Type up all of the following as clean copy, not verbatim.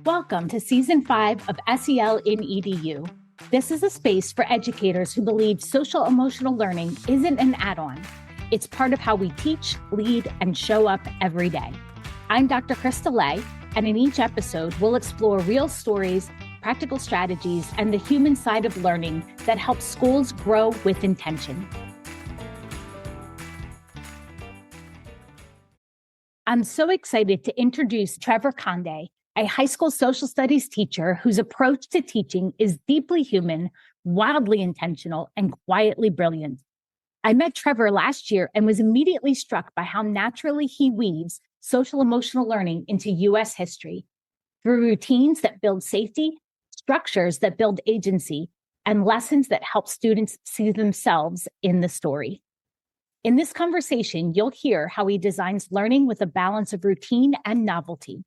Welcome to Season 5 of SEL in EDU. This is a space for educators who believe social emotional learning isn't an add-on. It's part of how we teach, lead, and show up every day. I'm Dr. Krista Lay, and in each episode, we'll explore real stories, practical strategies, and the human side of learning that helps schools grow with intention. I'm so excited to introduce Trevor Conde, a high school social studies teacher whose approach to teaching is deeply human, wildly intentional, and quietly brilliant. I met Trevor last year and was immediately struck by how naturally he weaves social emotional learning into U.S. history through routines that build safety, structures that build agency, and lessons that help students see themselves in the story. In this conversation, you'll hear how he designs learning with a balance of routine and novelty,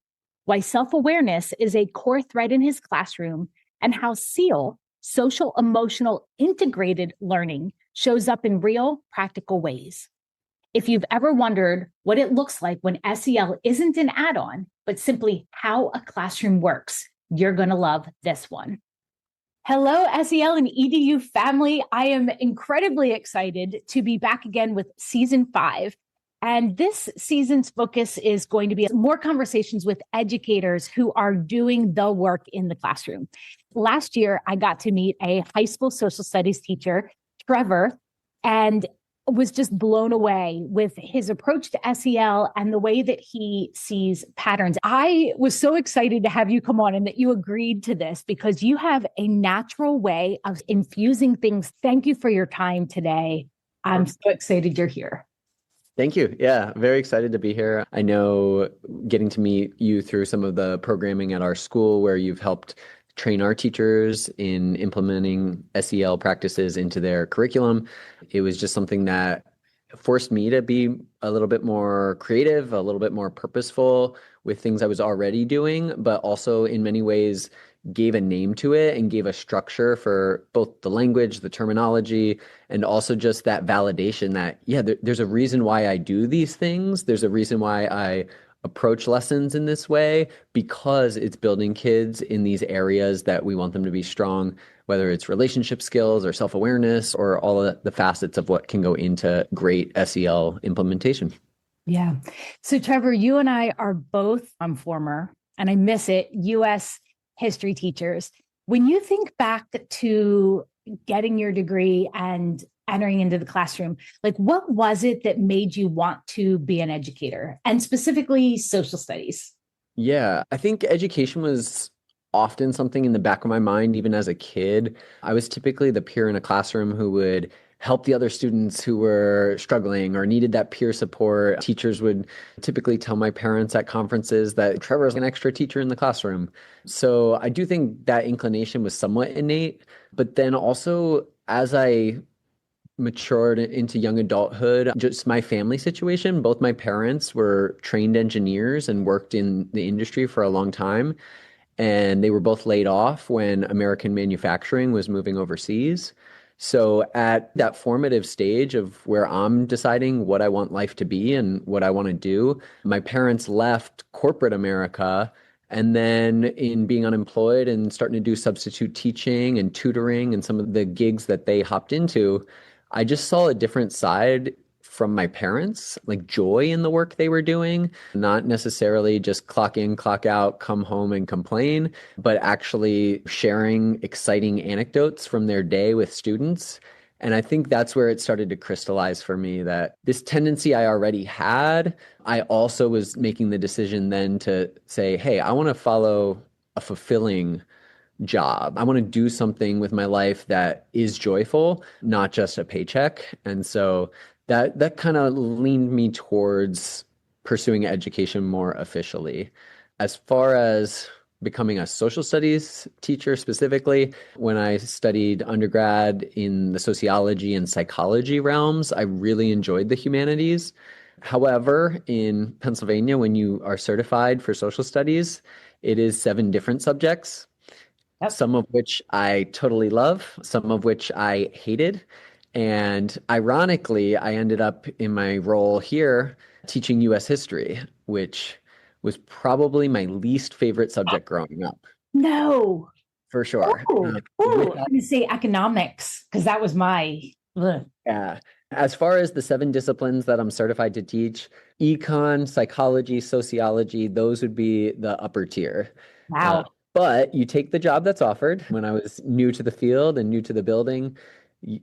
why self-awareness is a core thread in his classroom, and how SEL, social emotional integrated learning, shows up in real, practical ways. If you've ever wondered what it looks like when SEL isn't an add-on, but simply how a classroom works, you're going to love this one. Hello, SEL and EDU family. I am incredibly excited to be back again with Season 5. And this season's focus is going to be more conversations with educators who are doing the work in the classroom. Last year, I got to meet a high school social studies teacher, Trevor, and was just blown away with his approach to SEL and the way that he sees patterns. I was so excited to have you come on and that you agreed to this because you have a natural way of infusing things. Thank you for your time today. I'm so excited you're here. Thank you. Yeah, very excited to be here. I know getting to meet you through some of the programming at our school where you've helped train our teachers in implementing SEL practices into their curriculum. It was just something that forced me to be a little bit more creative, a little bit more purposeful with things I was already doing, but also in many ways gave a name to it and gave a structure for both the language, the terminology, and also just that validation that, yeah, there's a reason why I do these things. There's a reason why I approach lessons in this way, because it's building kids in these areas that we want them to be strong, whether it's relationship skills or self-awareness or all of the facets of what can go into great SEL implementation. Yeah. So Trevor, you and I are both former, and I miss it, U.S. history teachers. When you think back to getting your degree and entering into the classroom, like what was it that made you want to be an educator and specifically social studies? Yeah, I think education was often something in the back of my mind, even as a kid. I was typically the peer in a classroom who would help the other students who were struggling or needed that peer support. Teachers would typically tell my parents at conferences that Trevor is an extra teacher in the classroom. So I do think that inclination was somewhat innate. But then also, as I matured into young adulthood, just my family situation, both my parents were trained engineers and worked in the industry for a long time. And they were both laid off when American manufacturing was moving overseas. So at that formative stage of where I'm deciding what I want life to be and what I want to do, my parents left corporate America. And then in being unemployed and starting to do substitute teaching and tutoring and some of the gigs that they hopped into, I just saw a different side from my parents, like joy in the work they were doing, not necessarily just clock in, clock out, come home and complain, but actually sharing exciting anecdotes from their day with students. And I think that's where it started to crystallize for me that this tendency I already had, I also was making the decision then to say, hey, I want to follow a fulfilling job. I want to do something with my life that is joyful, not just a paycheck. And so that kind of leaned me towards pursuing education more officially. As far as becoming a social studies teacher specifically, when I studied undergrad in the sociology and psychology realms, I really enjoyed the humanities. However, in Pennsylvania, when you are certified for social studies, it is 7 different subjects. Yep. Some of which I totally love, some of which I hated. And ironically, I ended up in my role here teaching US history, which was probably my least favorite subject growing up, No. for sure. I'm going to say economics because that was my. Ugh. Yeah. As far as the 7 disciplines that I'm certified to teach, econ, psychology, sociology, those would be the upper tier. Uh, Wow. but you take the job that's offered. When I was new to the field and new to the building,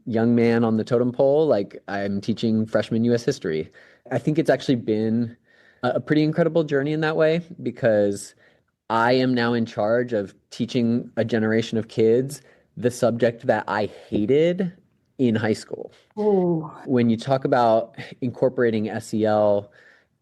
young man on the totem pole, like I'm teaching freshman US history. I think it's actually been a pretty incredible journey in that way because I am now in charge of teaching a generation of kids the subject that I hated in high school. Oh, When you talk about incorporating SEL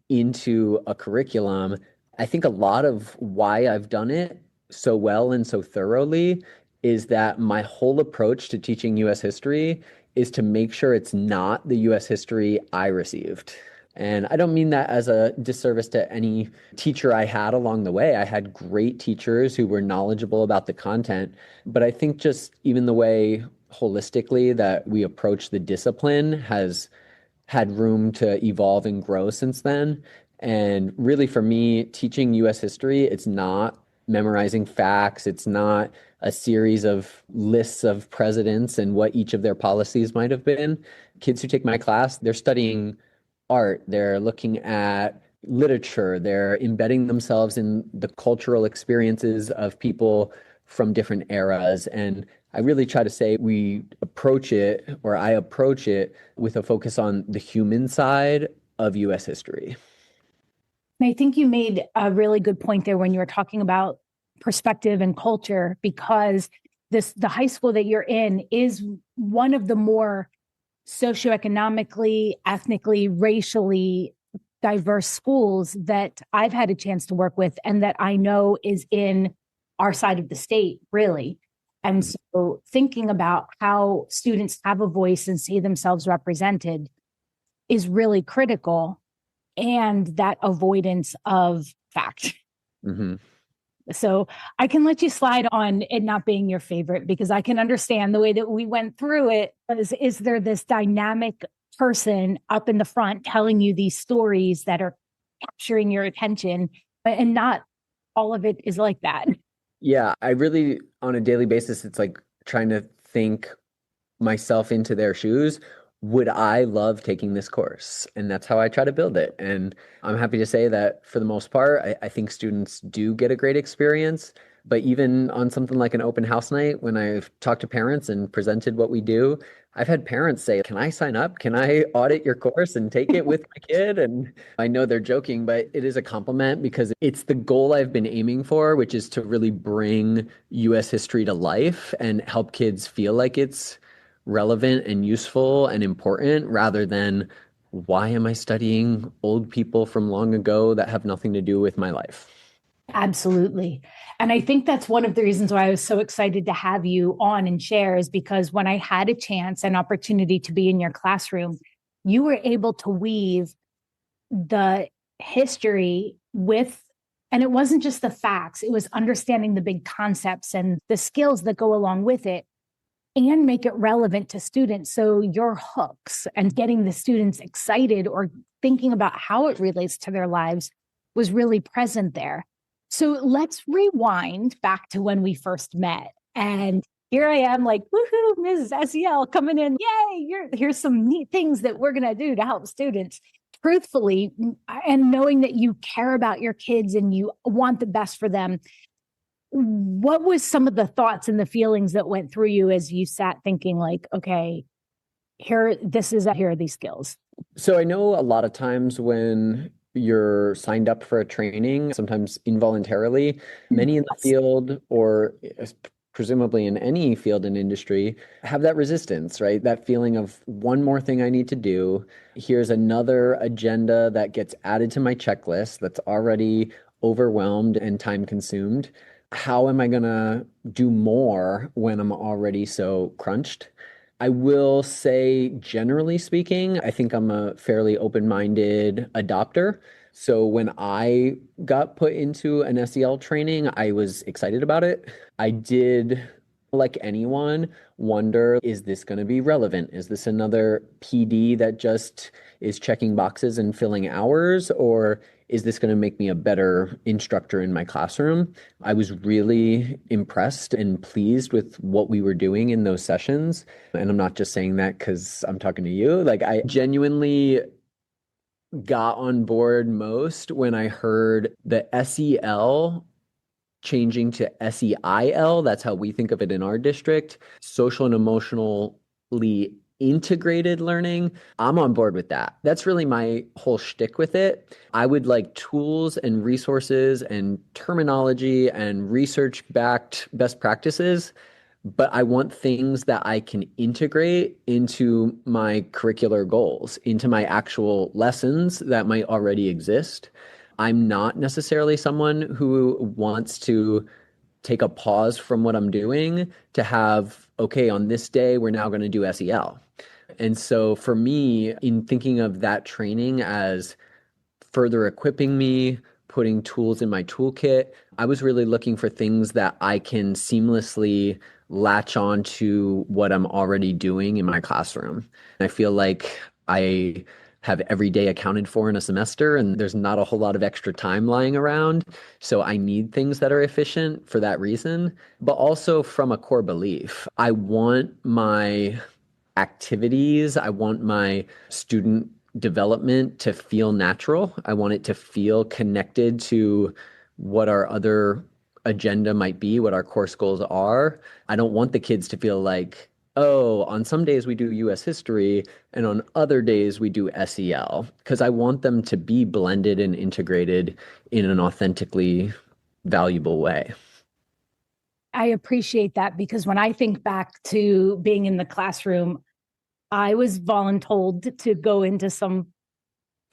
into a curriculum, I think a lot of why I've done it so well and so thoroughly is that my whole approach to teaching US history is to make sure it's not the US history I received. And I don't mean that as a disservice to any teacher I had along the way. I had great teachers who were knowledgeable about the content, but I think just even the way holistically that we approach the discipline has had room to evolve and grow since then. And really, for me, teaching US history, it's not memorizing facts, it's not a series of lists of presidents and what each of their policies might have been. Kids who take my class, they're studying art, they're looking at literature, they're embedding themselves in the cultural experiences of people from different eras. And I really try to say we approach it, or I approach it, with a focus on the human side of US history. I think you made a really good point there when you were talking about perspective and culture, because the high school that you're in is one of the more socioeconomically, ethnically, racially diverse schools that I've had a chance to work with and that I know is in our side of the state, really. And so thinking about how students have a voice and see themselves represented is really critical, and that avoidance of fact. Mm-hmm. So I can let you slide on it not being your favorite because I can understand the way that we went through it. Is there this dynamic person up in the front telling you these stories that are capturing your attention, and not all of it is like that? Yeah, I really, on a daily basis, it's like trying to think myself into their shoes. Would I love taking this course? And that's how I try to build it. And I'm happy to say that for the most part, I think students do get a great experience. But even on something like an open house night, when I've talked to parents and presented what we do, I've had parents say, "Can I sign up? Can I audit your course and take it with my kid?" And I know they're joking, but it is a compliment because it's the goal I've been aiming for, which is to really bring US history to life and help kids feel like it's relevant and useful and important rather than why am I studying old people from long ago that have nothing to do with my life? Absolutely. And I think that's one of the reasons why I was so excited to have you on and share, is because when I had a chance and opportunity to be in your classroom, you were able to weave the history with, and it wasn't just the facts, it was understanding the big concepts and the skills that go along with it, and make it relevant to students. So your hooks and getting the students excited or thinking about how it relates to their lives was really present there. So let's rewind back to when we first met. And here I am, like, woohoo, Mrs. SEL coming in. Yay, here's some neat things that we're going to do to help students. Truthfully, and knowing that you care about your kids and you want the best for them, what was some of the thoughts and the feelings that went through you as you sat thinking, like, okay, here are these skills? So I know a lot of times when you're signed up for a training, sometimes involuntarily, many in the field or presumably in any field and industry have that resistance, right? That feeling of one more thing I need to do. Here's another agenda that gets added to my checklist that's already overwhelmed and time consumed. How am I going to do more when I'm already so crunched? I will say, generally speaking, I think I'm a fairly open-minded adopter. So when I got put into an SEL training, I was excited about it. I did, like anyone, wonder, is this going to be relevant? Is this another PD that just is checking boxes and filling hours? Or is this going to make me a better instructor in my classroom? I was really impressed and pleased with what we were doing in those sessions. And I'm not just saying that because I'm talking to you. Like, I genuinely got on board most when I heard the SEL changing to SEIL. That's how we think of it in our district. Social and emotionally integrated learning. I'm on board with that. That's really my whole shtick with it. I would like tools and resources and terminology and research-backed best practices, but I want things that I can integrate into my curricular goals, into my actual lessons that might already exist. I'm not necessarily someone who wants to take a pause from what I'm doing to have, okay, on this day, we're now going to do SEL. And so for me, in thinking of that training as further equipping me, putting tools in my toolkit, I was really looking for things that I can seamlessly latch on to what I'm already doing in my classroom. I feel like I have every day accounted for in a semester, and there's not a whole lot of extra time lying around. So I need things that are efficient for that reason, but also from a core belief. I want my activities, I want my student development to feel natural. I want it to feel connected to what our other agenda might be, what our course goals are. I don't want the kids to feel like, oh, on some days we do US history and on other days we do SEL, because I want them to be blended and integrated in an authentically valuable way. I appreciate that because when I think back to being in the classroom, I was voluntold to go into some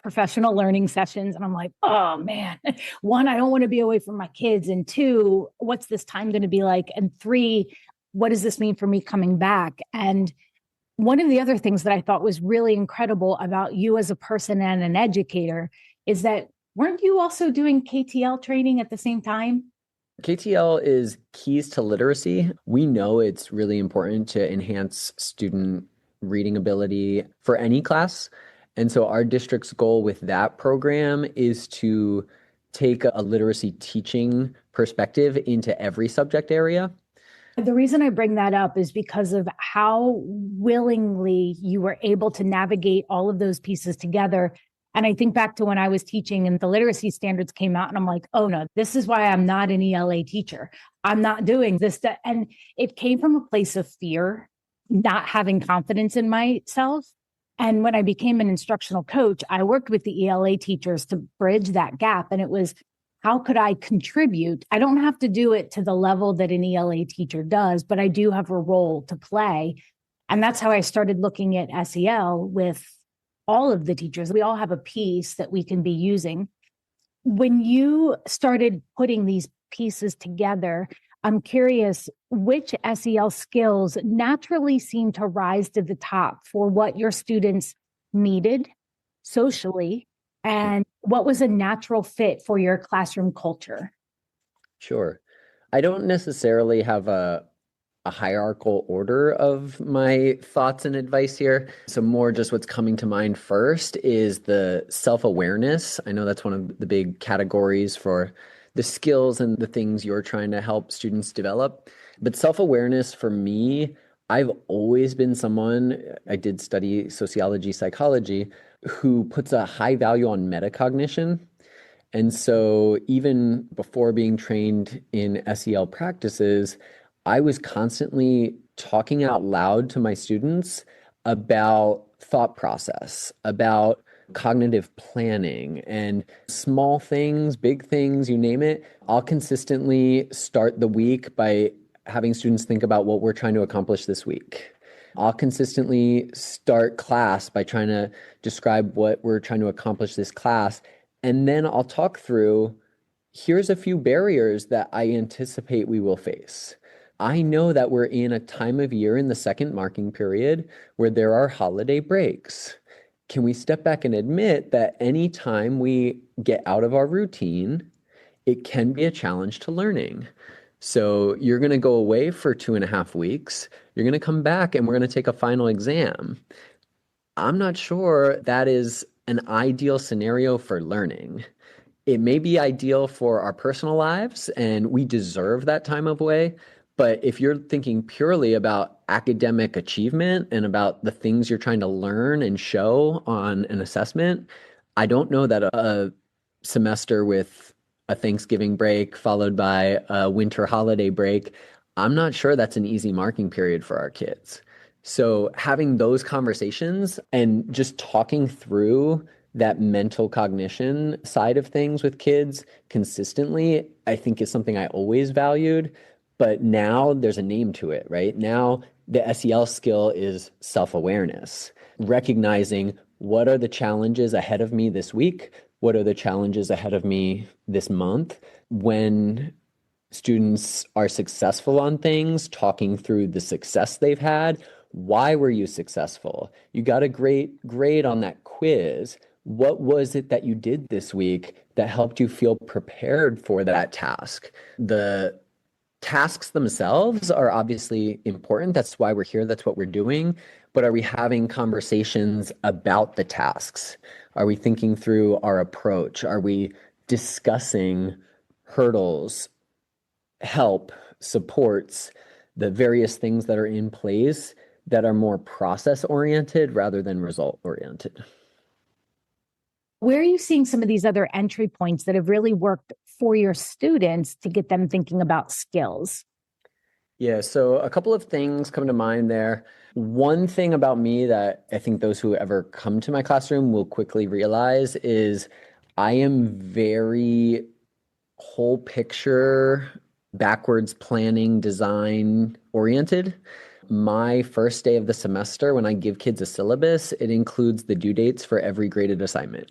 professional learning sessions. And I'm like, oh man, one, I don't want to be away from my kids. And two, what's this time going to be like? And three, what does this mean for me coming back? And one of the other things that I thought was really incredible about you as a person and an educator is that weren't you also doing KTL training at the same time? KTL is keys to literacy. We know it's really important to enhance student reading ability for any class. And so our district's goal with that program is to take a literacy teaching perspective into every subject area. The reason I bring that up is because of how willingly you were able to navigate all of those pieces together. And I think back to when I was teaching and the literacy standards came out, and I'm like, oh no, this is why I'm not an ELA teacher. I'm not doing this. And it came from a place of fear, not having confidence in myself. And when I became an instructional coach, I worked with the ELA teachers to bridge that gap. And it was, how could I contribute? I don't have to do it to the level that an ELA teacher does, but I do have a role to play. And that's how I started looking at SEL with all of the teachers. We all have a piece that we can be using. When you started putting these pieces together, I'm curious which SEL skills naturally seem to rise to the top for what your students needed socially, and what was a natural fit for your classroom culture? Sure. I don't necessarily have a hierarchical order of my thoughts and advice here. So more just what's coming to mind first is the self-awareness. I know that's one of the big categories for the skills and the things you're trying to help students develop. But self-awareness for me, I've always been someone, I did study sociology, psychology, who puts a high value on metacognition. And so even before being trained in SEL practices, I was constantly talking out loud to my students about thought process, about cognitive planning and small things, big things, you name it. I'll consistently start the week by having students think about what we're trying to accomplish this week. I'll consistently start class by trying to describe what we're trying to accomplish this class. And then I'll talk through, here's a few barriers that I anticipate we will face. I know that we're in a time of year in the second marking period where there are holiday breaks. Can we step back and admit that anytime we get out of our routine, it can be a challenge to learning? So you're going to go away for 2.5 weeks. You're going to come back and we're going to take a final exam. I'm not sure that is an ideal scenario for learning. It may be ideal for our personal lives, and we deserve that time away. But if you're thinking purely about academic achievement and about the things you're trying to learn and show on an assessment, I don't know that a semester with a Thanksgiving break followed by a winter holiday break, I'm not sure that's an easy marking period for our kids. So having those conversations and just talking through that mental cognition side of things with kids consistently, I think is something I always valued. But now there's a name to it, right? Now the SEL skill is self-awareness, recognizing what are the challenges ahead of me this week? What are the challenges ahead of me this month? When students are successful on things, talking through the success they've had. Why were you successful? You got a great grade on that quiz. What was it that you did this week that helped you feel prepared for that task? The tasks themselves are obviously important. That's why we're here. That's what we're doing. But are we having conversations about the tasks? Are we thinking through our approach? Are we discussing hurdles, help, supports, the various things that are in place that are more process oriented rather than result oriented? Where are you seeing some of these other entry points that have really worked for your students to get them thinking about skills? Yeah, so a couple of things come to mind there. One thing about me that I think those who ever come to my classroom will quickly realize is I am very whole picture, backwards planning, design oriented. My first day of the semester, when I give kids a syllabus, it includes the due dates for every graded assignment.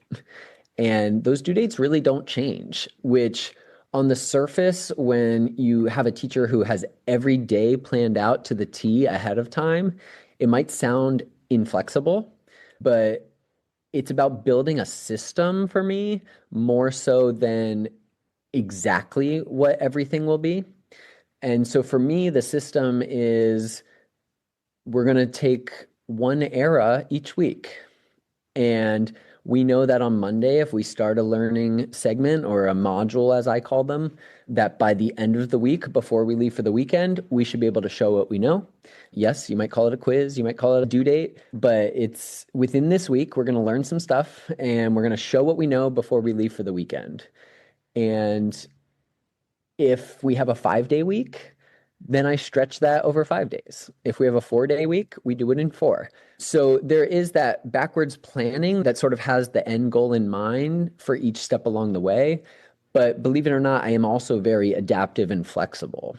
And those due dates really don't change, which on the surface, when you have a teacher who has every day planned out to the T ahead of time, it might sound inflexible, but it's about building a system for me more so than exactly what everything will be. And so for me, the system is we're going to take one era each week. And we know that on Monday, if we start a learning segment or a module, as I call them, that by the end of the week, before we leave for the weekend, we should be able to show what we know. Yes, you might call it a quiz, you might call it a due date, but it's within this week, we're going to learn some stuff and we're going to show what we know before we leave for the weekend. And if we have a 5-day week, then I stretch that over 5 days. If we have a 4-day week, we do it in 4. So there is that backwards planning that sort of has the end goal in mind for each step along the way. But believe it or not, I am also very adaptive and flexible.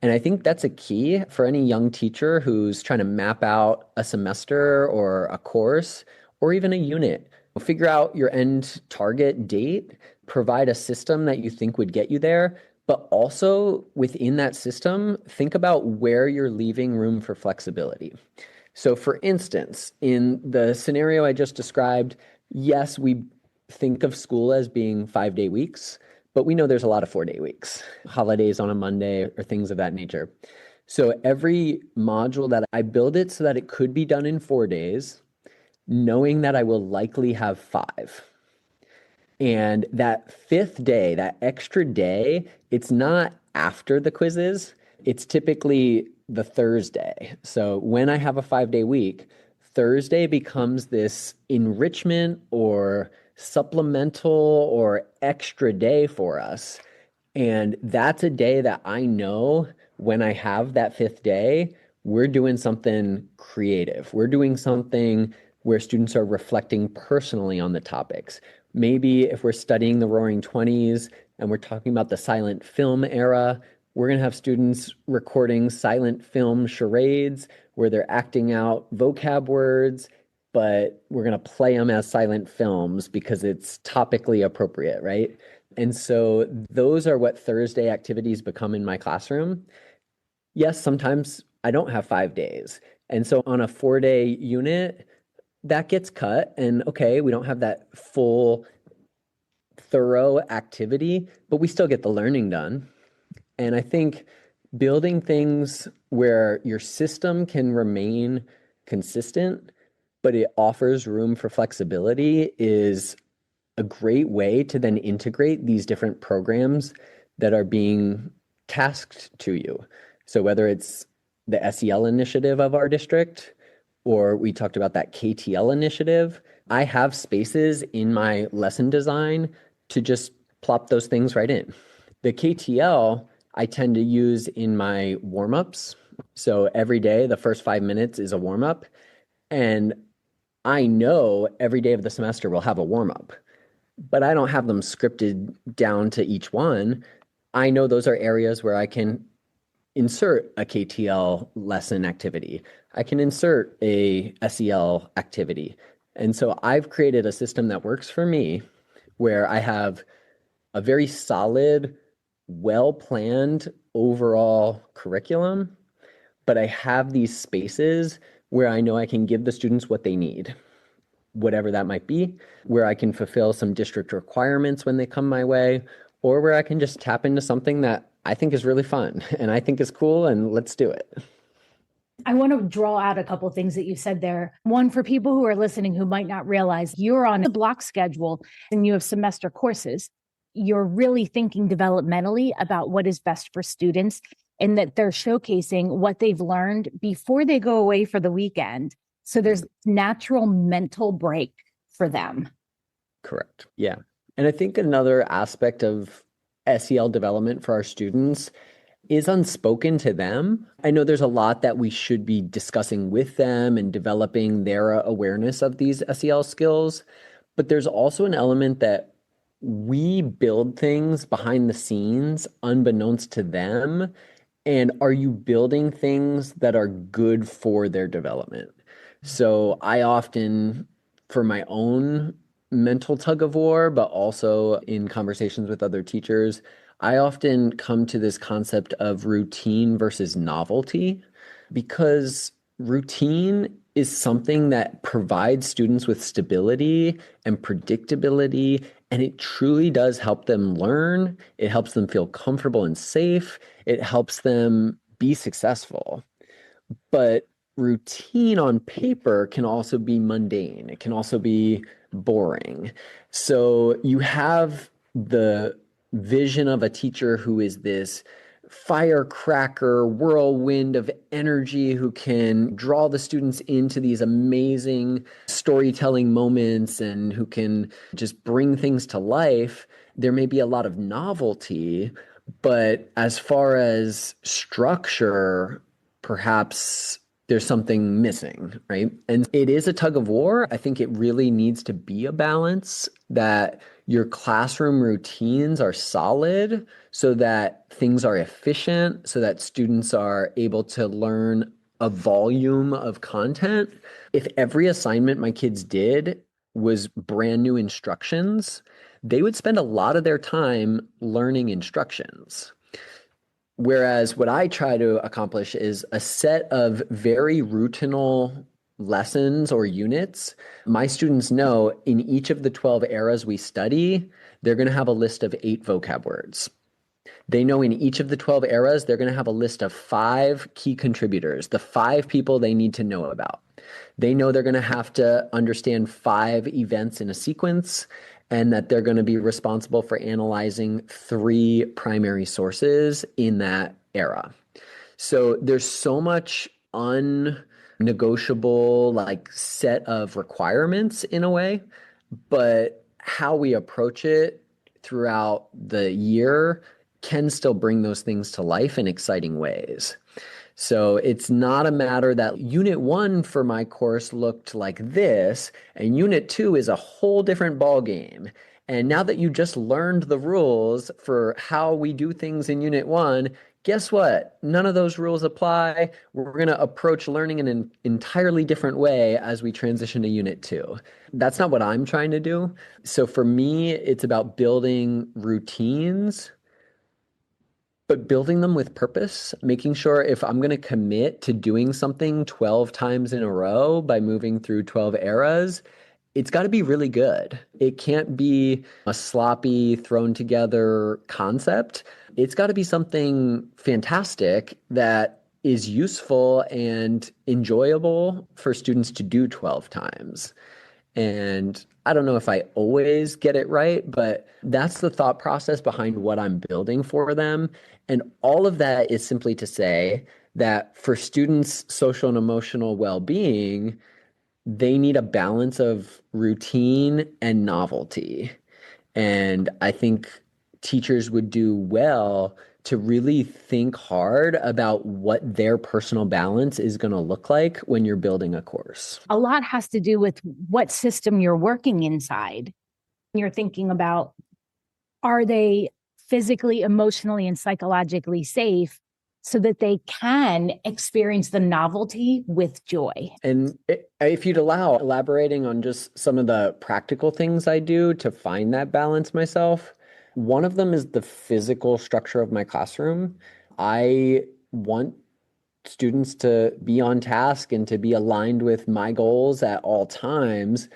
And I think that's a key for any young teacher who's trying to map out a semester or a course or even a unit. Figure out your end target date, provide a system that you think would get you there, but also within that system, think about where you're leaving room for flexibility. So for instance, in the scenario I just described, yes, we think of school as being 5-day weeks, but we know there's a lot of 4-day weeks, holidays on a Monday or things of that nature. So every module that I build it so that it could be done in 4 days, knowing that I will likely have 5. And that 5th day, that extra day, it's not after the quizzes. It's typically the Thursday. So when I have a 5-day week, Thursday becomes this enrichment or supplemental or extra day for us. And that's a day that I know when I have that 5th day, we're doing something creative. We're doing something where students are reflecting personally on the topics. Maybe if we're studying the Roaring Twenties and we're talking about the silent film era, we're going to have students recording silent film charades where they're acting out vocab words, but we're going to play them as silent films because it's topically appropriate, right? And so those are what Thursday activities become in my classroom. Yes, sometimes I don't have 5 days. And so on a 4-day unit, that gets cut. And okay, we don't have that full, thorough activity, but we still get the learning done. And I think building things where your system can remain consistent, but it offers room for flexibility is a great way to then integrate these different programs that are being tasked to you. So whether it's the SEL initiative of our district, or we talked about that KTL initiative, I have spaces in my lesson design to just plop those things right in. The KTL, I tend to use in my warm-ups. So every day, the first 5 minutes is a warm-up. And I know every day of the semester we'll have a warm-up, but I don't have them scripted down to each one. I know those are areas where I can insert a KTL lesson activity. I can insert a SEL activity. And so I've created a system that works for me where I have a very solid, well-planned overall curriculum, but I have these spaces where I know I can give the students what they need, whatever that might be, where I can fulfill some district requirements when they come my way, or where I can just tap into something that I think is really fun and I think is cool, and let's do it. I want to draw out a couple of things that you said there. One, for people who are listening who might not realize you're on a block schedule and you have semester courses, you're really thinking developmentally about what is best for students and that they're showcasing what they've learned before they go away for the weekend. So there's natural mental break for them. Correct. Yeah. And I think another aspect of SEL development for our students is unspoken to them. I know there's a lot that we should be discussing with them and developing their awareness of these SEL skills, but there's also an element that we build things behind the scenes unbeknownst to them. And are you building things that are good for their development? So I often, for my own mental tug of war, but also in conversations with other teachers, I often come to this concept of routine versus novelty, because routine is something that provides students with stability and predictability, and it truly does help them learn. It helps them feel comfortable and safe. It helps them be successful. But routine on paper can also be mundane. It can also be boring. So you have the vision of a teacher who is this firecracker, whirlwind of energy, who can draw the students into these amazing storytelling moments and who can just bring things to life. There may be a lot of novelty, but as far as structure, perhaps there's something missing, right? And it is a tug of war. I think it really needs to be a balance, that your classroom routines are solid so that things are efficient, so that students are able to learn a volume of content. If every assignment my kids did was brand new instructions, they would spend a lot of their time learning instructions. Whereas what I try to accomplish is a set of very routinal lessons or units. My students know in each of the 12 eras we study, they're going to have a list of 8 vocab words. They know in each of the 12 eras, they're going to have a list of 5 key contributors, the 5 people they need to know about. They know they're going to have to understand 5 events in a sequence, and that they're going to be responsible for analyzing 3 primary sources in that era. So there's so much unnegotiable set of requirements in a way, but how we approach it throughout the year can still bring those things to life in exciting ways. So it's not a matter that unit 1 for my course looked like this, and unit 2 is a whole different ball game. And now that you just learned the rules for how we do things in unit 1, guess what? None of those rules apply. We're going to approach learning in an entirely different way as we transition to unit 2. That's not what I'm trying to do. So for me, it's about building routines, but building them with purpose, making sure if I'm going to commit to doing something 12 times in a row by moving through 12 eras, it's got to be really good. It can't be a sloppy, thrown together concept. It's got to be something fantastic that is useful and enjoyable for students to do 12 times. And I don't know if I always get it right, but that's the thought process behind what I'm building for them. And all of that is simply to say that for students' social and emotional well-being, they need a balance of routine and novelty. And I think teachers would do well to really think hard about what their personal balance is going to look like when you're building a course. A lot has to do with what system you're working inside. You're thinking about, are they physically, emotionally, and psychologically safe so that they can experience the novelty with joy? And if you'd allow elaborating on just some of the practical things I do to find that balance myself, one of them is the physical structure of my classroom. I want students to be on task and to be aligned with my goals at all times,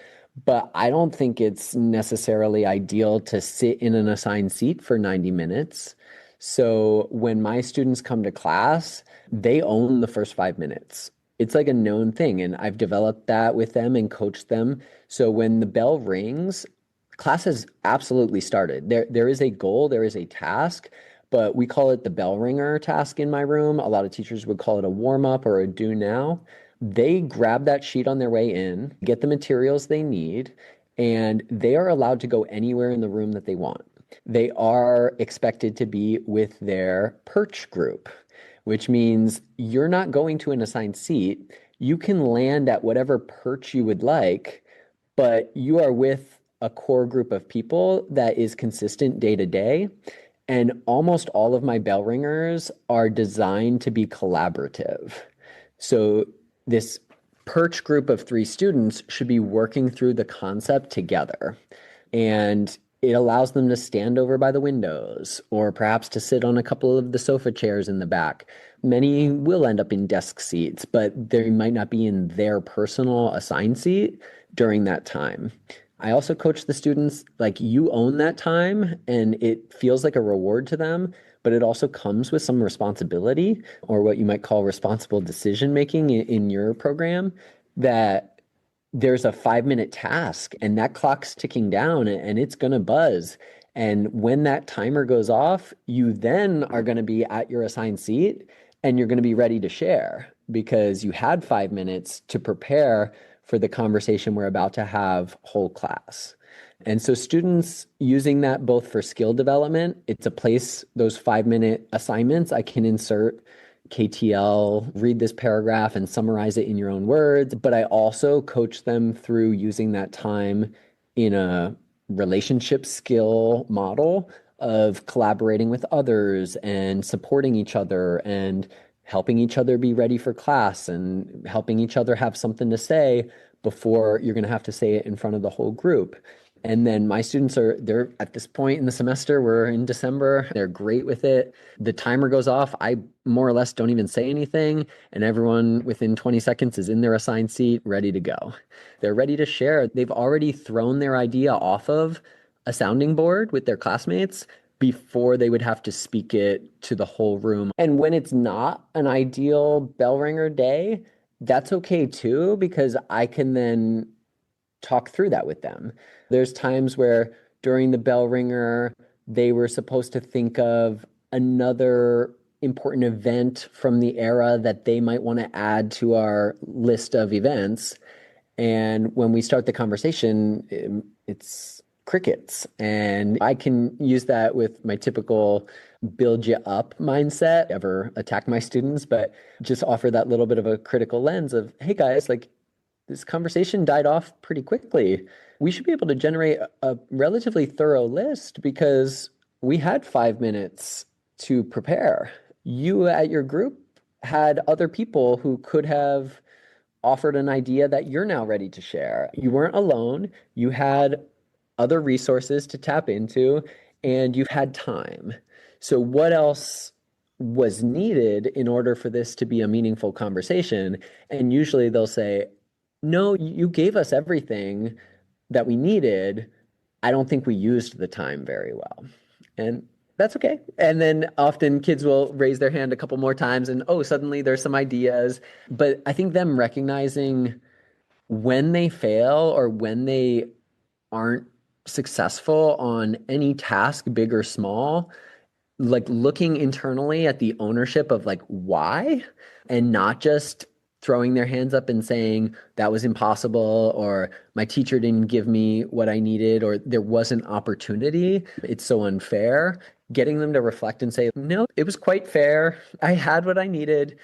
but I don't think it's necessarily ideal to sit in an assigned seat for 90 minutes. So when my students come to class, they own the first 5 minutes. It's like a known thing, and I've developed that with them and coached them. So when the bell rings, class has absolutely started. There is a goal, there is a task, but we call it the bell ringer task in my room. A lot of teachers would call it a warm up or a do now. They grab that sheet on their way in, get the materials they need, and they are allowed to go anywhere in the room that they want. They are expected to be with their perch group, which means you're not going to an assigned seat. You can land at whatever perch you would like, but you are with a core group of people that is consistent day to day. And almost all of my bell ringers are designed to be collaborative. So this perch group of 3 students should be working through the concept together. And it allows them to stand over by the windows or perhaps to sit on a couple of the sofa chairs in the back. Many will end up in desk seats, but they might not be in their personal assigned seat during that time. I also coach the students, like, you own that time and it feels like a reward to them, but it also comes with some responsibility, or what you might call responsible decision making in your program, that there's a 5-minute task and that clock's ticking down and it's going to buzz. And when that timer goes off, you then are going to be at your assigned seat and you're going to be ready to share because you had 5 minutes to prepare for the conversation we're about to have whole class. And so students using that both for skill development, it's a place, those 5-minute assignments, I can insert KTL, read this paragraph and summarize it in your own words. But I also coach them through using that time in a relationship skill model of collaborating with others and supporting each other and helping each other be ready for class and helping each other have something to say before you're going to have to say it in front of the whole group. And then my students they're at this point in the semester, we're in December, they're great with it. The timer goes off. I more or less don't even say anything. And everyone within 20 seconds is in their assigned seat, ready to go. They're ready to share. They've already thrown their idea off of a sounding board with their classmates before they would have to speak it to the whole room. And when it's not an ideal bell ringer day, that's okay too, because I can then talk through that with them. There's times where during the bell ringer, they were supposed to think of another important event from the era that they might want to add to our list of events. And when we start the conversation, it's crickets. And I can use that with my typical build you up mindset, ever attack my students, but just offer that little bit of a critical lens of, hey guys, like, this conversation died off pretty quickly. We should be able to generate a relatively thorough list because we had 5 minutes to prepare. You at your group had other people who could have offered an idea that you're now ready to share. You weren't alone. You had other resources to tap into, and you've had time. So what else was needed in order for this to be a meaningful conversation? And usually they'll say, no, you gave us everything that we needed. I don't think we used the time very well. And that's okay. And then often kids will raise their hand a couple more times and, oh, suddenly there's some ideas. But I think them recognizing when they fail or when they aren't successful on any task, big or small, like looking internally at the ownership of like why, and not just throwing their hands up and saying that was impossible, or my teacher didn't give me what I needed, or there wasn't opportunity, it's so unfair. Getting them to reflect and say, no, it was quite fair. I had what I needed.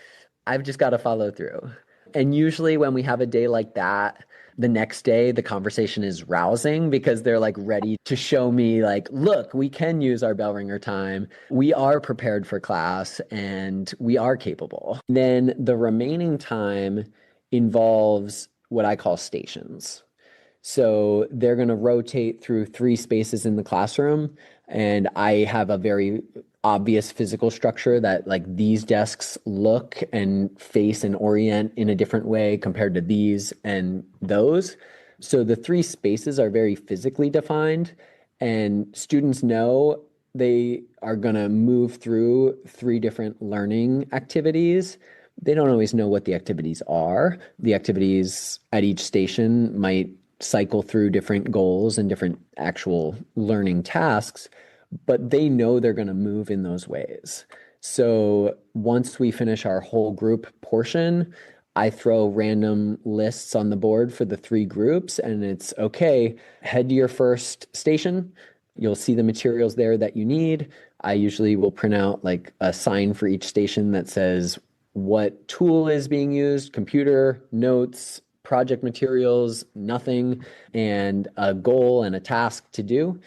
I've just got to follow through. And usually when we have a day like that, the next day the conversation is rousing because they're like ready to show me like, look, we can use our bell ringer time. We are prepared for class and we are capable. Then the remaining time involves what I call stations. So they're going to rotate through 3 spaces in the classroom. And I have a very obvious physical structure that like these desks look and face and orient in a different way compared to these and those. So the 3 spaces are very physically defined, and students know they are going to move through 3 different learning activities. They don't always know what the activities are. The activities at each station might cycle through different goals and different actual learning tasks, but they know they're going to move in those ways. So once we finish our whole group portion, I throw random lists on the board for the 3 groups, and it's okay, head to your first station. You'll see the materials there that you need. I usually will print out like a sign for each station that says what tool is being used, computer, notes, project materials, nothing, and a goal and a task to do.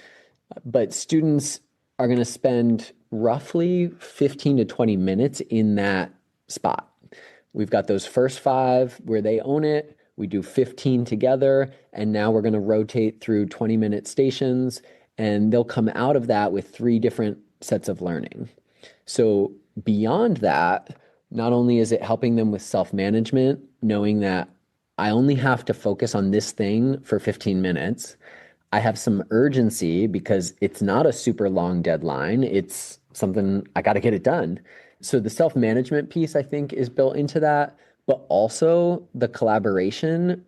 But students are going to spend roughly 15 to 20 minutes in that spot. We've got those first 5 where they own it. We do 15 together, and now we're going to rotate through 20-minute stations, and they'll come out of that with 3 different sets of learning. So beyond that, not only is it helping them with self-management, knowing that I only have to focus on this thing for 15 minutes. I have some urgency because it's not a super long deadline. It's something I got to get it done. So the self-management piece, I think, is built into that, but also the collaboration,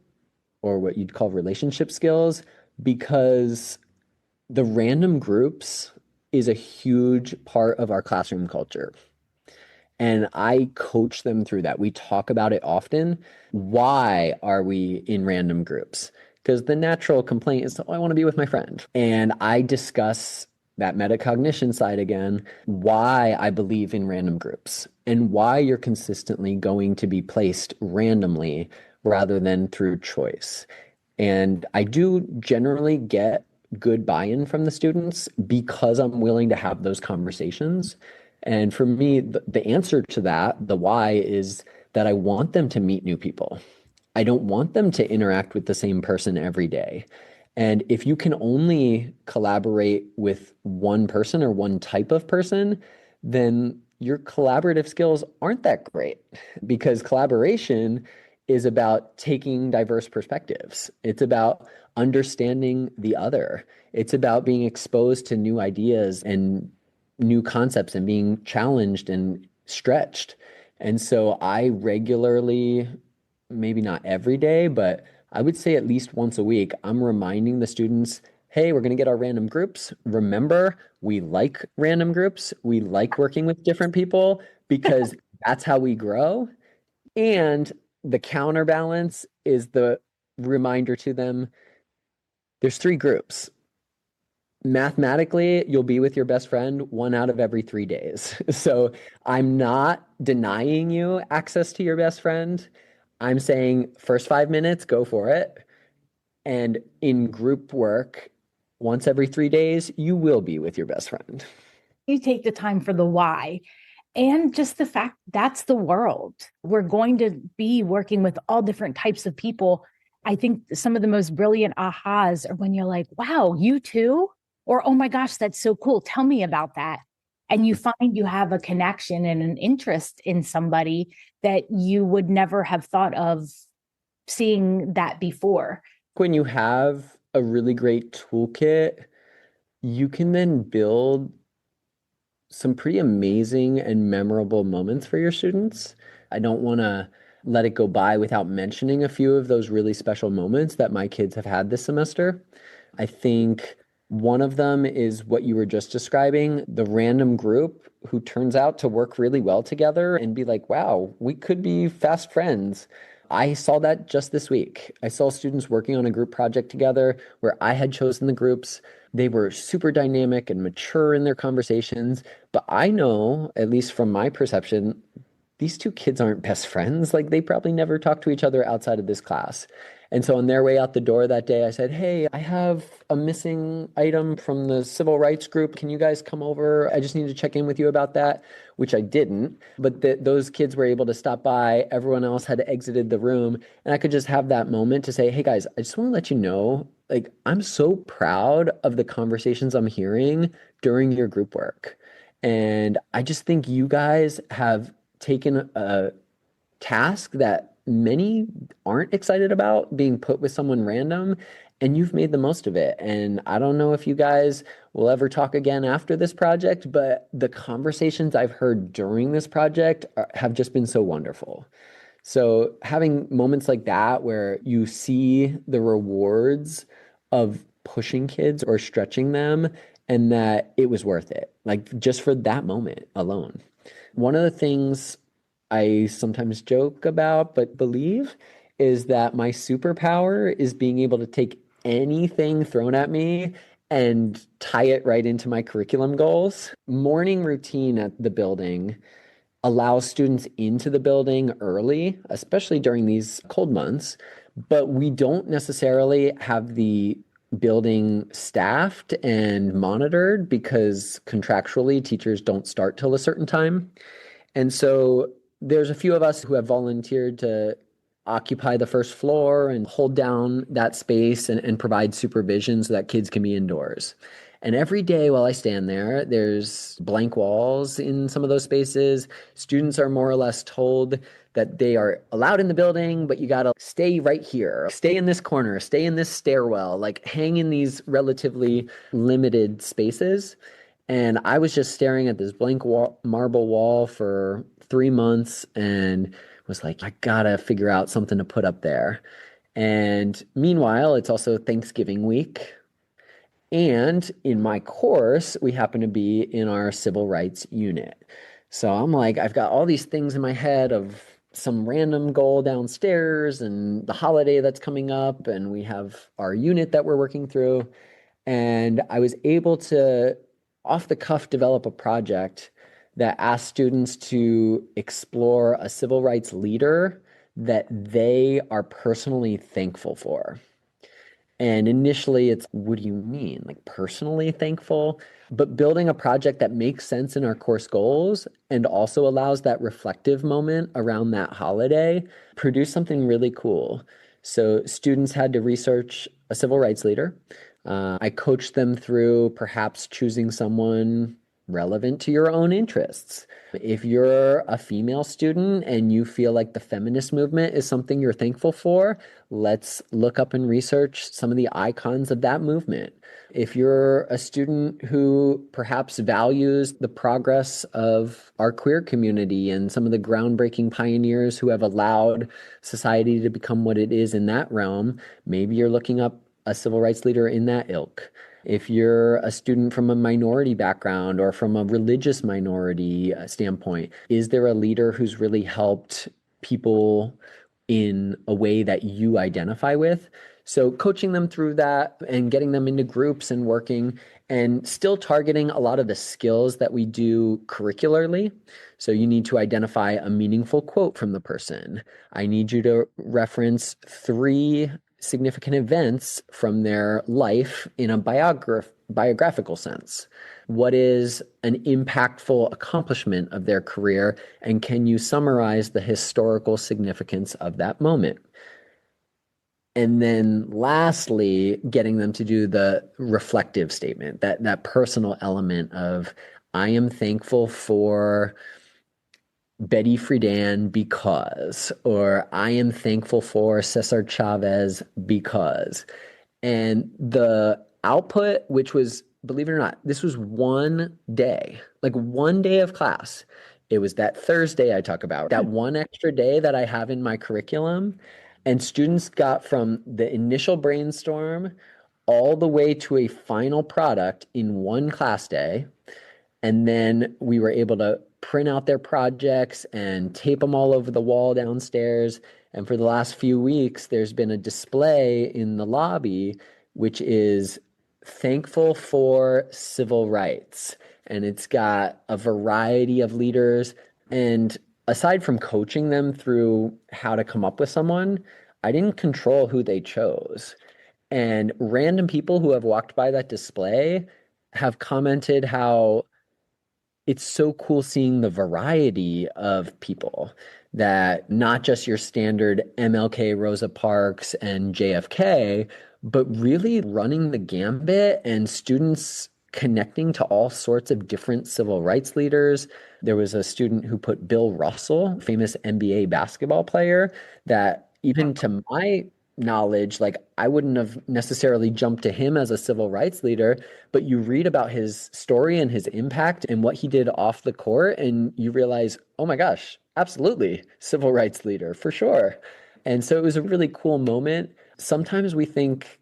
or what you'd call relationship skills, because the random groups is a huge part of our classroom culture. And I coach them through that. We talk about it often. Why are we in random groups? Because the natural complaint is, oh, I want to be with my friend. And I discuss that metacognition side again, why I believe in random groups and why you're consistently going to be placed randomly rather than through choice. And I do generally get good buy-in from the students because I'm willing to have those conversations. And for me, the answer to that, the why, is that I want them to meet new people. I don't want them to interact with the same person every day. And if you can only collaborate with one person or one type of person, then your collaborative skills aren't that great, because collaboration is about taking diverse perspectives. It's about understanding the other. It's about being exposed to new ideas and new concepts and being challenged and stretched. And so I regularly, maybe not every day, but I would say at least once a week, I'm reminding the students, hey, we're going to get our random groups. Remember, we like random groups. We like working with different people because that's how we grow. And the counterbalance is the reminder to them, there's 3 groups. Mathematically, you'll be with your best friend 1 out of every 3 days. So I'm not denying you access to your best friend. I'm saying first 5 minutes, go for it. And in group work, once every 3 days, you will be with your best friend. You take the time for the why. And just the fact that's the world. We're going to be working with all different types of people. I think some of the most brilliant ahas are when you're like, wow, you too? Or, oh my gosh, that's so cool. Tell me about that. And you find you have a connection and an interest in somebody that you would never have thought of seeing that before. When you have a really great toolkit, you can then build some pretty amazing and memorable moments for your students. I don't want to let it go by without mentioning a few of those really special moments that my kids have had this semester. I think one of them is what you were just describing, the random group who turns out to work really well together and be like, wow, we could be fast friends. I saw that just this week. I saw students working on a group project together where I had chosen the groups. They were super dynamic and mature in their conversations. But I know, at least from my perception, these two kids aren't best friends. Like they probably never talk to each other outside of this class. And so on their way out the door that day, I said, hey, I have a missing item from the civil rights group. Can you guys come over? I just need to check in with you about that, which I didn't. But those kids were able to stop by. Everyone else had exited the room. And I could just have that moment to say, hey, guys, I just want to let you know, like, I'm so proud of the conversations I'm hearing during your group work. And I just think you guys have taken a task that many aren't excited about, being put with someone random, and you've made the most of it. And I don't know if you guys will ever talk again after this project, but the conversations I've heard during this project have just been so wonderful. So having moments like that where you see the rewards of pushing kids or stretching them and that it was worth it, like just for that moment alone. One of the things I sometimes joke about, but believe, is that my superpower is being able to take anything thrown at me and tie it right into my curriculum goals. Morning routine at the building allows students into the building early, especially during these cold months, but we don't necessarily have the building staffed and monitored because contractually teachers don't start till a certain time. And so there's a few of us who have volunteered to occupy the first floor and hold down that space and provide supervision so that kids can be indoors. And every day while I stand there, there's blank walls in some of those spaces. Students are more or less told that they are allowed in the building, but you got to stay right here, stay in this corner, stay in this stairwell, like hang in these relatively limited spaces. And I was just staring at this blank marble wall for 3 months and was like, I gotta figure out something to put up there. And meanwhile, it's also Thanksgiving week. And in my course, we happen to be in our civil rights unit. So I'm like, I've got all these things in my head of some random goal downstairs and the holiday that's coming up, and we have our unit that we're working through. And I was able to, off the cuff, develop a project that asked students to explore a civil rights leader that they are personally thankful for. And initially, it's, what do you mean? Like personally thankful? But building a project that makes sense in our course goals and also allows that reflective moment around that holiday produced something really cool. So students had to research a civil rights leader. I coached them through perhaps choosing someone relevant to your own interests. If you're a female student and you feel like the feminist movement is something you're thankful for, let's look up and research some of the icons of that movement. If you're a student who perhaps values the progress of our queer community and some of the groundbreaking pioneers who have allowed society to become what it is in that realm, maybe you're looking up a civil rights leader in that ilk. If you're a student from a minority background or from a religious minority standpoint, is there a leader who's really helped people in a way that you identify with? So coaching them through that and getting them into groups and working and still targeting a lot of the skills that we do curricularly. So you need to identify a meaningful quote from the person. I need you to reference 3 significant events from their life in a biographical sense. What is an impactful accomplishment of their career, and can you summarize the historical significance of that moment? And then lastly, getting them to do the reflective statement, that personal element of, I am thankful for Betty Friedan because, or I am thankful for Cesar Chavez because. And the output, which was, believe it or not, this was one day, like one day of class. It was that Thursday I talk about, that one extra day that I have in my curriculum. And students got from the initial brainstorm all the way to a final product in one class day. And then we were able to print out their projects and tape them all over the wall downstairs. And for the last few weeks, there's been a display in the lobby, which is thankful for civil rights. And it's got a variety of leaders. And aside from coaching them through how to come up with someone, I didn't control who they chose. And random people who have walked by that display have commented how it's so cool seeing the variety of people, that not just your standard MLK, Rosa Parks, and JFK, but really running the gambit and students connecting to all sorts of different civil rights leaders. There was a student who put Bill Russell, famous NBA basketball player, that even to my knowledge, like I wouldn't have necessarily jumped to him as a civil rights leader, but you read about his story and his impact and what he did off the court, and you realize, oh my gosh, absolutely, civil rights leader for sure. And so it was a really cool moment. Sometimes we think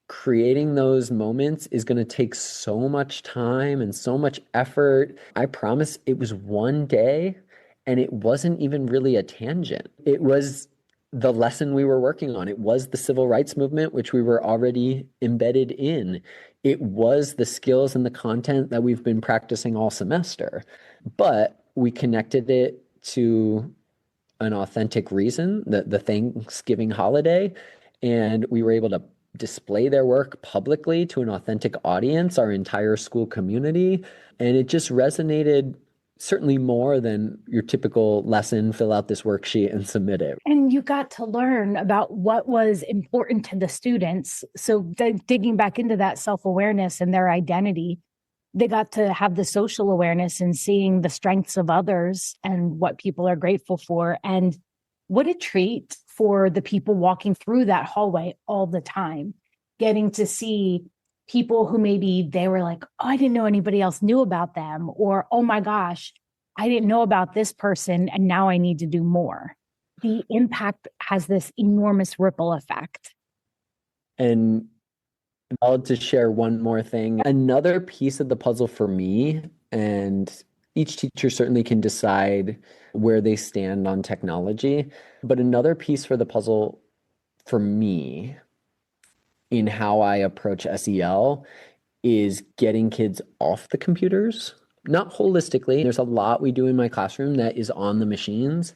creating those moments is going to take so much time and so much effort. I promise it was one day, and it wasn't even really a tangent. It was the lesson we were working on. It was the civil rights movement, which we were already embedded in. It was the skills and the content that we've been practicing all semester, but we connected it to an authentic reason, the Thanksgiving holiday, and we were able to display their work publicly to an authentic audience, our entire school community, and it just resonated certainly more than your typical lesson, fill out this worksheet and submit it. And you got to learn about what was important to the students. So digging back into that self-awareness and their identity, they got to have the social awareness and seeing the strengths of others and what people are grateful for. And what a treat for the people walking through that hallway all the time, getting to see people who maybe they were like, oh, I didn't know anybody else knew about them, or, oh my gosh, I didn't know about this person and now I need to do more. The impact has this enormous ripple effect. And I'll just share one more thing. Another piece of the puzzle for me, and each teacher certainly can decide where they stand on technology, but another piece for the puzzle for me in how I approach SEL is getting kids off the computers. Not holistically. There's a lot we do in my classroom that is on the machines,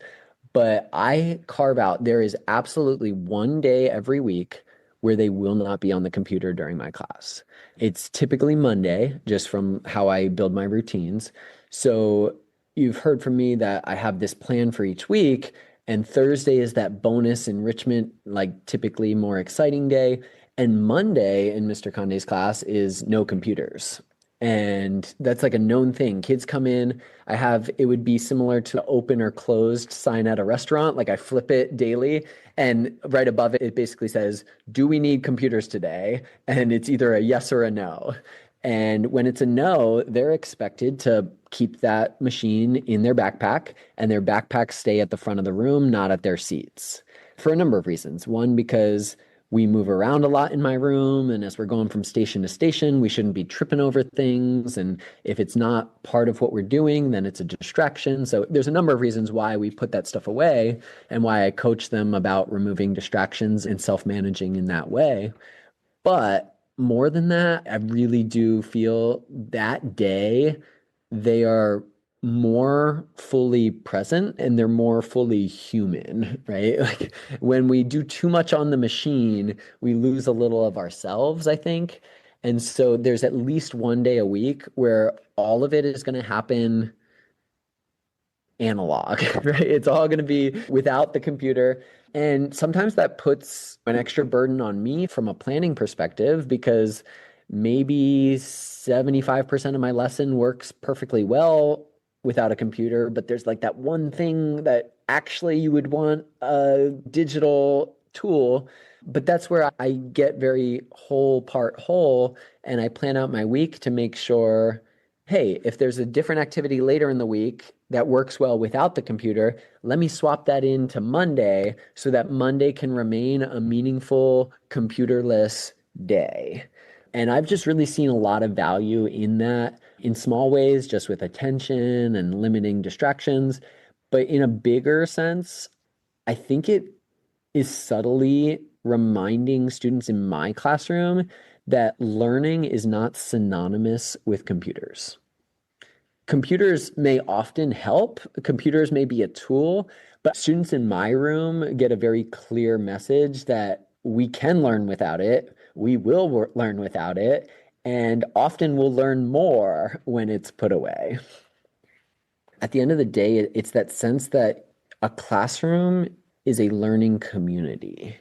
but I carve out, there is absolutely one day every week where they will not be on the computer during my class. It's typically Monday, just from how I build my routines. So you've heard from me that I have this plan for each week, and Thursday is that bonus enrichment, like typically more exciting day. And Monday in Mr. Conde's class is no computers. And that's like a known thing. Kids come in, it would be similar to open or closed sign at a restaurant. Like I flip it daily, and right above it, it basically says, do we need computers today? And it's either a yes or a no. And when it's a no, they're expected to keep that machine in their backpack, and their backpacks stay at the front of the room, not at their seats, for a number of reasons. One, because we move around a lot in my room, and as we're going from station to station, we shouldn't be tripping over things. And if it's not part of what we're doing, then it's a distraction. So there's a number of reasons why we put that stuff away, and why I coach them about removing distractions and self-managing in that way. But more than that, I really do feel that day they are more fully present and they're more fully human, right? Like when we do too much on the machine, we lose a little of ourselves, I think. And so there's at least one day a week where all of it is going to happen analog, right? It's all going to be without the computer. And sometimes that puts an extra burden on me from a planning perspective, because maybe 75% of my lesson works perfectly well without a computer, but there's like that one thing that actually you would want a digital tool. But that's where I get very whole part whole, and I plan out my week to make sure, hey, if there's a different activity later in the week that works well without the computer, let me swap that into Monday so that Monday can remain a meaningful computerless day. And I've just really seen a lot of value in that in small ways, just with attention and limiting distractions. But in a bigger sense, I think it is subtly reminding students in my classroom that learning is not synonymous with computers. Computers may often help, computers may be a tool, but students in my room get a very clear message that we can learn without it, we will learn without it, and often we'll learn more when it's put away. At the end of the day, it's that sense that a classroom is a learning community,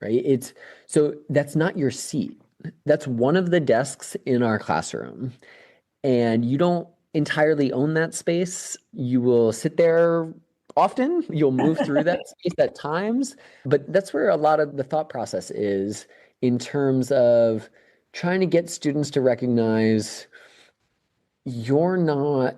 right? So that's not your seat. That's one of the desks in our classroom. And you don't entirely own that space. You will sit there often, you'll move through that space at times, but that's where a lot of the thought process is in terms of trying to get students to recognize you're not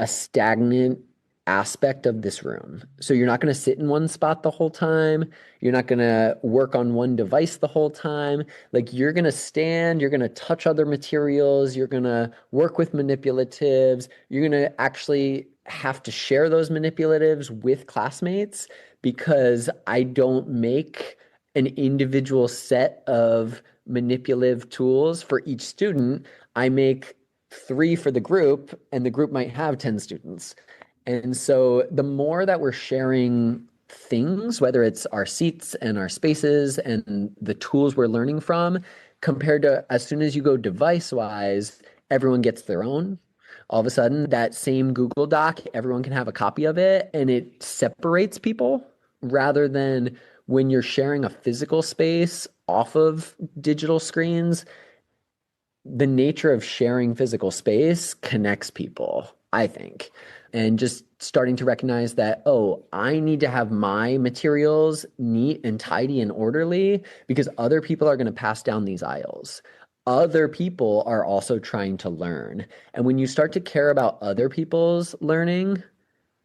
a stagnant aspect of this room. So you're not going to sit in one spot the whole time. You're not going to work on one device the whole time. Like you're going to stand, you're going to touch other materials, you're going to work with manipulatives, you're going to actually have to share those manipulatives with classmates because I don't make an individual set of manipulative tools for each student. I make 3 for the group, and the group might have 10 students. And so the more that we're sharing things, whether it's our seats and our spaces and the tools we're learning from, compared to as soon as you go device-wise, everyone gets their own. All of a sudden, that same Google Doc, everyone can have a copy of it, and it separates people rather than when you're sharing a physical space off of digital screens. The nature of sharing physical space connects people, I think. And just starting to recognize that, oh, I need to have my materials neat and tidy and orderly because other people are going to pass down these aisles. Other people are also trying to learn. And when you start to care about other people's learning,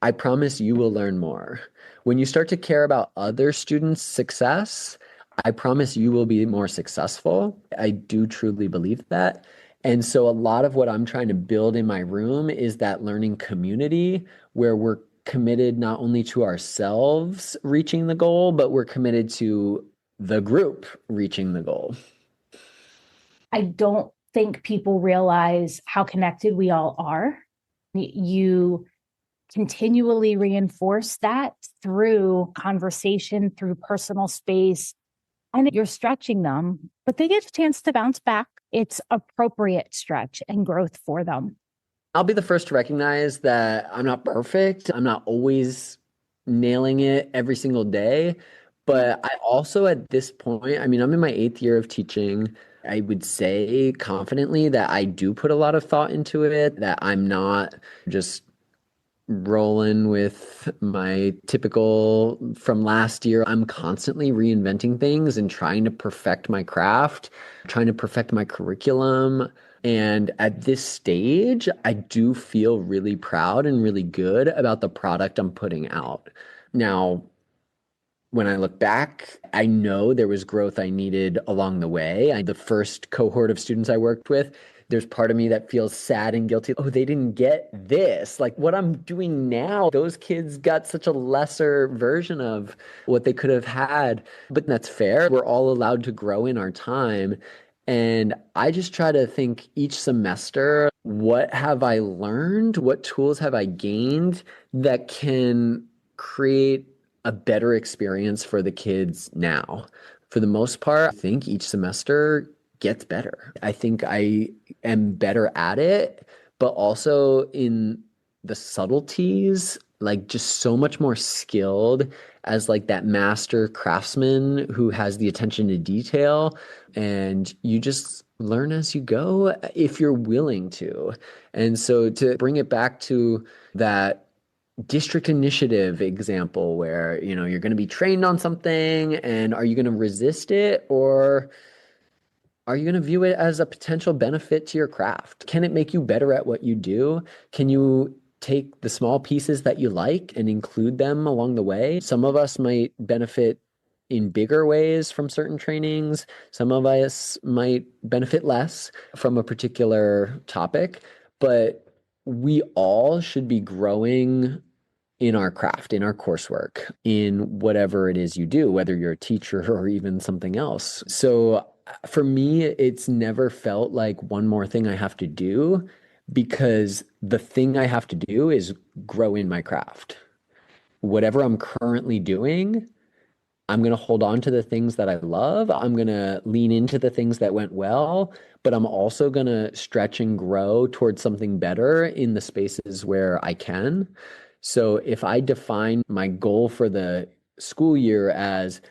I promise you will learn more. When you start to care about other students' success, I promise you will be more successful. I do truly believe that. And so a lot of what I'm trying to build in my room is that learning community where we're committed not only to ourselves reaching the goal, but we're committed to the group reaching the goal. I don't think people realize how connected we all are. You continually reinforce that through conversation, through personal space, and you're stretching them, but they get a chance to bounce back. It's appropriate stretch and growth for them. I'll be the first to recognize that I'm not perfect. I'm not always nailing it every single day. But I also, at this point, I mean, I'm in my 8th year of teaching. I would say confidently that I do put a lot of thought into it, that I'm not just rolling with my typical from last year. I'm constantly reinventing things and trying to perfect my craft, trying to perfect my curriculum. And at this stage, I do feel really proud and really good about the product I'm putting out. Now, when I look back, I know there was growth I needed along the way. The first cohort of students I worked with, there's part of me that feels sad and guilty. Oh, they didn't get this. Like what I'm doing now, those kids got such a lesser version of what they could have had. But that's fair. We're all allowed to grow in our time. And I just try to think each semester, what have I learned? What tools have I gained that can create a better experience for the kids now? For the most part, I think each semester gets better. I think I am better at it, but also in the subtleties, like just so much more skilled as like that master craftsman who has the attention to detail. And you just learn as you go if you're willing to. And so to bring it back to that district initiative example where, you're going to be trained on something and are you going to resist it or are you going to view it as a potential benefit to your craft? Can it make you better at what you do? Can you take the small pieces that you like and include them along the way? Some of us might benefit in bigger ways from certain trainings. Some of us might benefit less from a particular topic, but we all should be growing in our craft, in our coursework, in whatever it is you do, whether you're a teacher or even something else. So for me, it's never felt like one more thing I have to do, because the thing I have to do is grow in my craft. Whatever I'm currently doing, I'm going to hold on to the things that I love. I'm going to lean into the things that went well, but I'm also going to stretch and grow towards something better in the spaces where I can. So if I define my goal for the school year as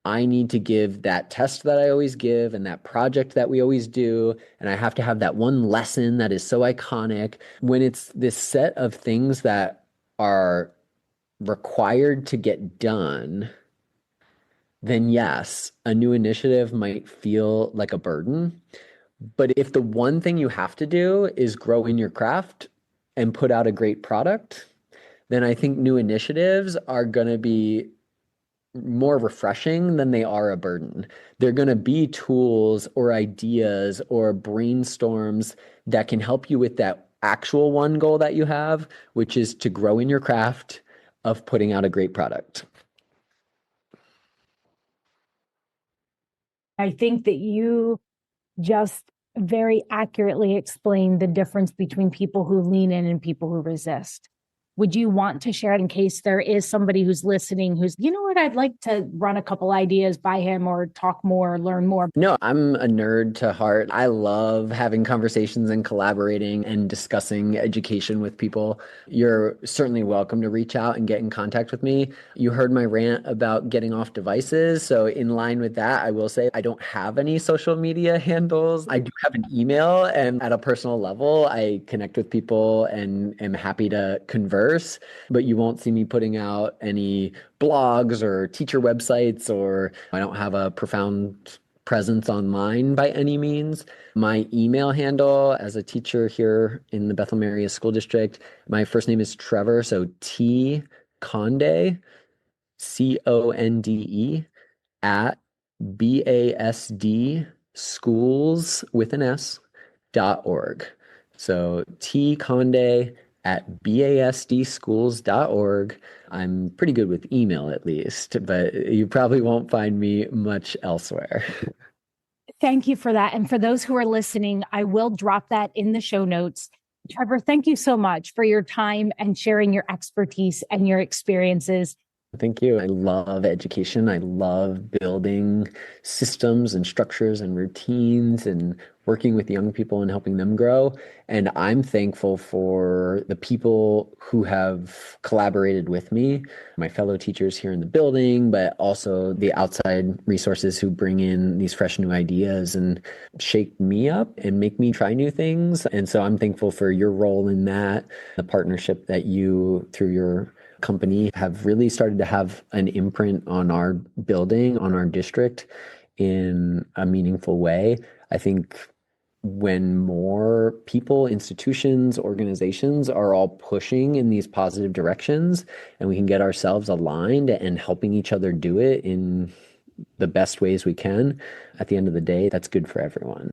I need to give that test that I always give and that project that we always do, and I have to have that one lesson that is so iconic, when it's this set of things that are required to get done, then yes, a new initiative might feel like a burden. But if the one thing you have to do is grow in your craft and put out a great product, then I think new initiatives are going to be more refreshing than they are a burden. They're going to be tools or ideas or brainstorms that can help you with that actual one goal that you have, which is to grow in your craft of putting out a great product. I think that you just very accurately explained the difference between people who lean in and people who resist. Would you want to share it in case there is somebody who's listening who's, you know what, I'd like to run a couple ideas by him or talk more, learn more? No, I'm a nerd to heart. I love having conversations and collaborating and discussing education with people. You're certainly welcome to reach out and get in contact with me. You heard my rant about getting off devices. So in line with that, I will say I don't have any social media handles. I do have an email, and at a personal level, I connect with people and am happy to converse, but you won't see me putting out any blogs or teacher websites, or I don't have a profound presence online by any means. My email handle as a teacher here in the Bethlehem area school district, my first name is Trevor, so T Conde, Conde, at BASD schools with an S.org. So T Conde at basdschools.org. I'm pretty good with email at least, but you probably won't find me much elsewhere. Thank you for that. And for those who are listening, I will drop that in the show notes. Trevor, thank you so much for your time and sharing your expertise and your experiences. Thank you. I love education. I love building systems and structures and routines and working with young people and helping them grow. And I'm thankful for the people who have collaborated with me, my fellow teachers here in the building, but also the outside resources who bring in these fresh new ideas and shake me up and make me try new things. And so I'm thankful for your role in that, the partnership that you, through your company, have really started to have an imprint on our building, on our district in a meaningful way. I think when more people, institutions, organizations are all pushing in these positive directions, and we can get ourselves aligned and helping each other do it in the best ways we can, at the end of the day, that's good for everyone.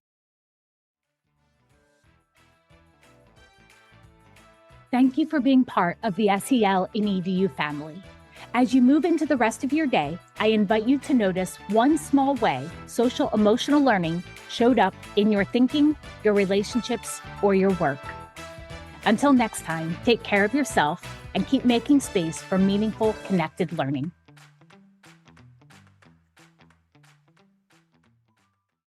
Thank you for being part of the SEL in EDU family. As you move into the rest of your day, I invite you to notice one small way social emotional learning showed up in your thinking, your relationships, or your work. Until next time, take care of yourself and keep making space for meaningful, connected learning.